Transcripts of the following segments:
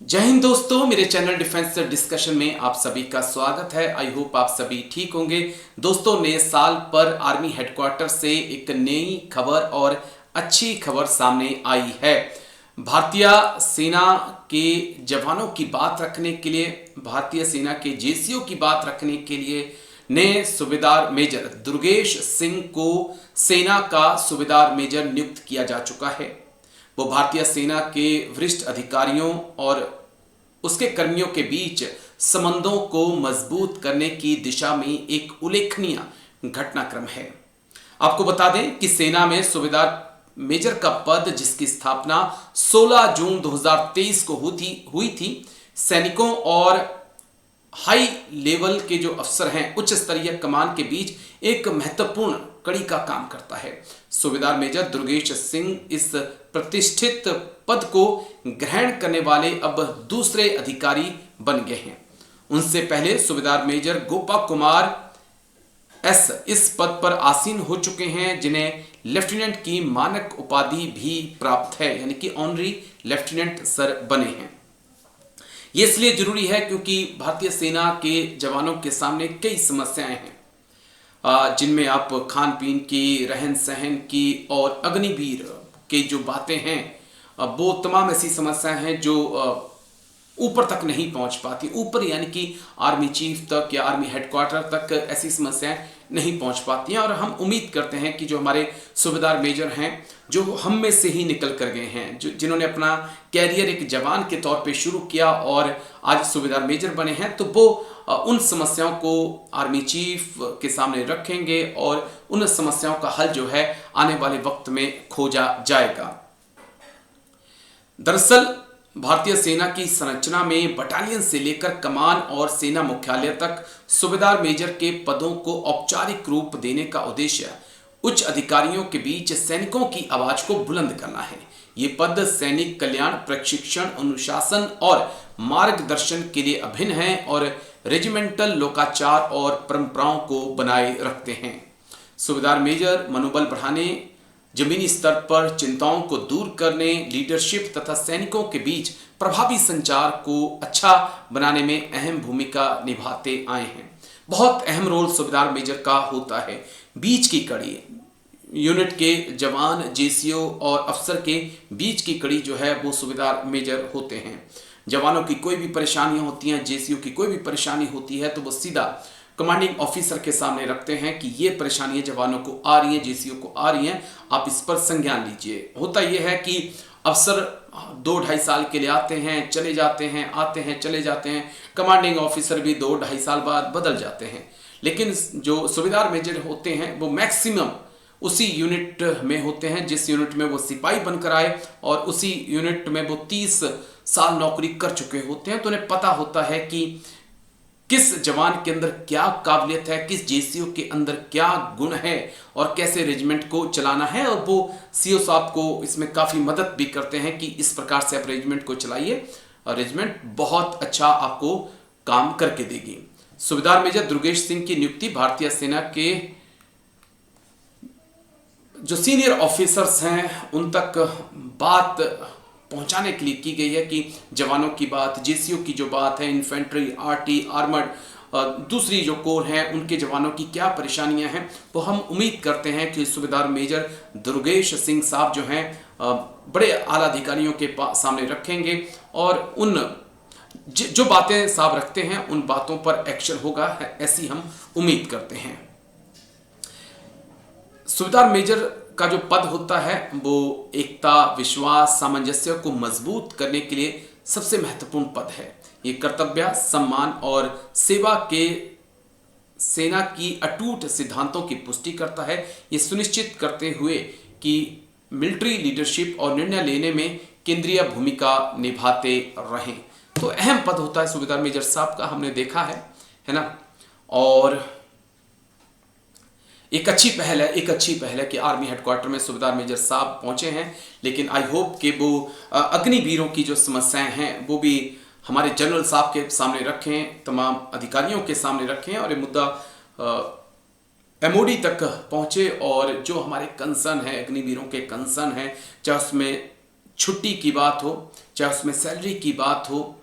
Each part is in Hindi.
जय हिंद दोस्तों, मेरे चैनल डिफेंस डिस्कशन में आप सभी का स्वागत है। आई होप आप सभी ठीक होंगे। दोस्तों, नए साल पर आर्मी हेडक्वार्टर से एक नई खबर और अच्छी खबर सामने आई है। भारतीय सेना के जवानों की बात रखने के लिए, भारतीय सेना के जेसीओ की बात रखने के लिए नए सूबेदार मेजर दुर्गेश सिंह को सेना का सूबेदार मेजर नियुक्त किया जा चुका है। वो भारतीय सेना के वरिष्ठ अधिकारियों और उसके कर्मियों के बीच संबंधों को मजबूत करने की दिशा में एक उल्लेखनीय घटनाक्रम है। आपको बता दें कि सेना में सूबेदार मेजर का पद, जिसकी स्थापना 16 जून 2023 को हुई थी, सैनिकों और हाई लेवल के जो अफसर हैं, उच्च स्तरीय कमान के बीच एक महत्वपूर्ण कड़ी का काम करता है। सूबेदार मेजर दुर्गेश सिंह इस प्रतिष्ठित पद को ग्रहण करने वाले अब दूसरे अधिकारी बन गए हैं। उनसे पहले सूबेदार मेजर गोपा कुमार एस इस पद पर आसीन हो चुके हैं, जिन्हें लेफ्टिनेंट की मानक उपाधि भी प्राप्त है, यानी कि ऑनरी लेफ्टिनेंट सर बने हैं। ये इसलिए जरूरी है क्योंकि भारतीय सेना के जवानों के सामने कई समस्याएं हैं, जिनमें आप खान पीन की, रहन सहन की और अग्निवीर के जो बातें हैं, वो तमाम ऐसी समस्याएं हैं जो ऊपर तक नहीं पहुंच पाती। ऊपर यानी कि आर्मी चीफ तक या आर्मी हेडक्वार्टर तक ऐसी समस्याएं नहीं पहुंच पाती हैं। और हम उम्मीद करते हैं कि जो हमारे सूबेदार मेजर हैं, जो हम में से ही निकल कर गए हैं, जो जिन्होंने अपना कैरियर एक जवान के तौर पे शुरू किया और आज सूबेदार मेजर बने हैं, तो वो उन समस्याओं को आर्मी चीफ के सामने रखेंगे और उन समस्याओं का हल जो है आने वाले वक्त में खोजा जाएगा। दरअसल भारतीय सेना की संरचना में बटालियन से लेकर कमान और सेना मुख्यालय तक सूबेदार मेजर के पदों को औपचारिक रूप देने का उद्देश्य उच्च अधिकारियों के बीच सैनिकों की आवाज को बुलंद करना है। ये पद सैनिक कल्याण, प्रशिक्षण, अनुशासन और मार्गदर्शन के लिए अभिन्न हैं और रेजिमेंटल लोकाचार और परंपराओं को बनाए रखते हैं। सूबेदार मेजर मनोबल बढ़ाने, जमीनी स्तर पर चिंताओं को दूर करने, लीडरशिप तथा सैनिकों के बीच प्रभावी संचार को अच्छा बनाने में अहम भूमिका निभाते आए हैं। बहुत अहम रोल सूबेदार मेजर का होता है। बीच की कड़ी, यूनिट के जवान, जेसीओ और अफसर के बीच की कड़ी जो है वो सूबेदार मेजर होते हैं। जवानों की कोई भी परेशानियां होती हैं, जेसीओ की कोई भी परेशानी होती है, तो वो सीधा कमांडिंग ऑफिसर के सामने रखते हैं कि ये परेशानियां जवानों को आ रही हैं, जेसीओ को आ रही हैं, आप इस पर संज्ञान लीजिए। होता यह है कि अफसर 2-2.5 साल के लिए आते हैं, चले जाते हैं, आते हैं, चले जाते हैं। कमांडिंग ऑफिसर भी 2-2.5 साल बाद बदल जाते हैं। लेकिन जो सूबेदार मेजर होते हैं वो मैक्सिमम उसी यूनिट में होते हैं जिस यूनिट में वो सिपाही बनकर आए, और उसी यूनिट में वो 30 साल नौकरी कर चुके होते हैं। तो उन्हें पता होता है कि किस जवान के अंदर क्या काबिलियत है, किस जेसीओ के अंदर क्या गुण है और कैसे रेजिमेंट को चलाना है। और वो सीओ साहब को इसमें काफ़ी मदद भी करते हैं कि इस प्रकार से आप रेजिमेंट को चलाइए और रेजिमेंट बहुत अच्छा आपको काम करके देगी। सूबेदार मेजर दुर्गेश सिंह की नियुक्ति भारतीय सेना के जो सीनियर ऑफिसर्स हैं उन तक बात पहुंचाने के लिए की गई है कि जवानों की बात, जेसीओ की जो बात है, इन्फेंट्री, आरटी, आर्मर्ड, दूसरी जो कोर हैं उनके जवानों की क्या परेशानियां हैं, वो हम उम्मीद करते हैं कि सूबेदार मेजर दुर्गेश सिंह साहब जो हैं बड़े आला अधिकारियों के सामने रखेंगे और उन जो बातें साहब रखते हैं उन बातों पर एक्शन होगा, ऐसी हम उम्मीद करते हैं। सूबेदार मेजर का जो पद होता है वो एकता, विश्वास, सामंजस्य को मजबूत करने के लिए सबसे महत्वपूर्ण पद है। ये कर्तव्य, सम्मान और सेवा के सेना की अटूट सिद्धांतों की पुष्टि करता है। ये सुनिश्चित करते हुए कि मिलिट्री लीडरशिप और निर्णय लेने में केंद्रीय भूमिका निभाते रहें। तो अहम पद होता है सूबेदार मेजर साहब का, हमने देखा है ना। और एक अच्छी पहल है कि आर्मी हेडक्वार्टर में सूबेदार मेजर साहब पहुंचे हैं। लेकिन आई होप कि वो अग्निवीरों की जो समस्याएं हैं वो भी हमारे जनरल साहब के सामने रखें, तमाम अधिकारियों के सामने रखें और ये मुद्दा एमओडी तक पहुंचे और जो हमारे कंसर्न है, अग्निवीरों के कंसर्न है, चाहे उसमें छुट्टी की बात हो, चाहे उसमें सैलरी की बात हो,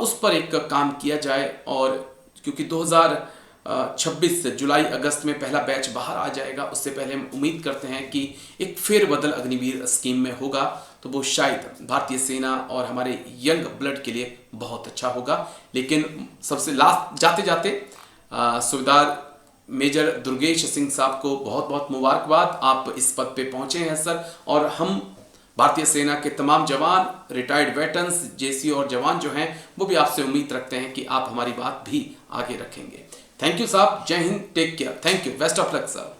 उस पर एक काम किया जाए। और क्योंकि 2026 जुलाई अगस्त में पहला बैच बाहर आ जाएगा, उससे पहले हम उम्मीद करते हैं कि एक फेरबदल अग्निवीर स्कीम में होगा, तो वो शायद भारतीय सेना और हमारे यंग ब्लड के लिए बहुत अच्छा होगा। लेकिन सबसे लास्ट जाते जाते सूबेदार मेजर दुर्गेश सिंह साहब को बहुत बहुत मुबारकबाद, आप इस पद पे पहुंचे हैं सर। और हम भारतीय सेना के तमाम जवान, रिटायर्ड वेटरन्स, जेसी और जवान जो हैं, वो भी आपसे उम्मीद रखते हैं कि आप हमारी बात भी आगे रखेंगे। थैंक यू साहब, Jai Hind, take care, thank you, best of luck sir.